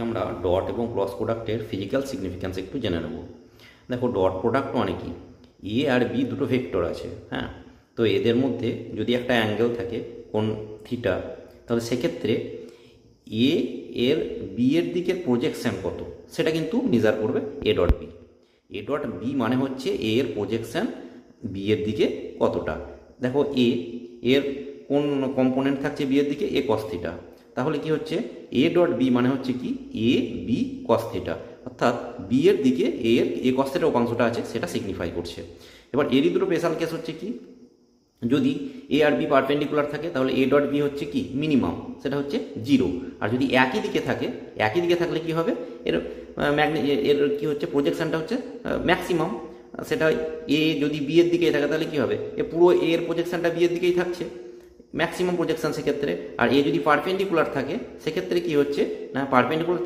আমরা ডট এবং ক্রস প্রোডাক্টের ফিজিক্যাল সিগনিফিক্যান্স একটু জেনে নেব। দেখো, ডট প্রোডাক্ট মানে কি, এ আর বি দুটো ভেক্টর আছে, হ্যাঁ। তো এদের মধ্যে যদি একটা অ্যাঙ্গেল থাকে কোণ থিটা, তাহলে সেক্ষেত্রে এ এর বি এর দিকের প্রজেকশন কত সেটা কিন্তু মেজার করবে A dot B. A dot B মানে হচ্ছে এ এর প্রজেকশন বি এর দিকে কতটা। দেখো, এর কোন কম্পোনেন্ট থাকছে বি এর দিকে, এ কস থিটা। তাহলে কি হচ্ছে, এ ডট বি মানে হচ্ছে কি এ বি কস থিটা, অর্থাৎ বি এর দিকে এ কস থিটা উপাংশটা আছে সেটা সিগনিফাই করছে। এবার এরই দুটো স্পেশাল কেস হচ্ছে কি, যদি এ আর বি পারপেন্ডিকুলার থাকে তাহলে এ ডট বি হচ্ছে কি মিনিমাম, সেটা হচ্ছে 0। আর যদি একই দিকে থাকলে কি হবে, এর এর কি হচ্ছে প্রজেকশনটা হচ্ছে ম্যাক্সিমাম। সেটা এ যদি বি এর দিকেই থাকে তাহলে কি হবে, এ পুরো এর প্রজেকশনটা বি এর দিকেই থাকছে, ম্যাক্সিমাম প্রজেকশন সেক্ষেত্রে। আর এ যদি পারপেন্ডিকুলার থাকে সেক্ষেত্রে কি হচ্ছে না, পারপেন্ডিকুলার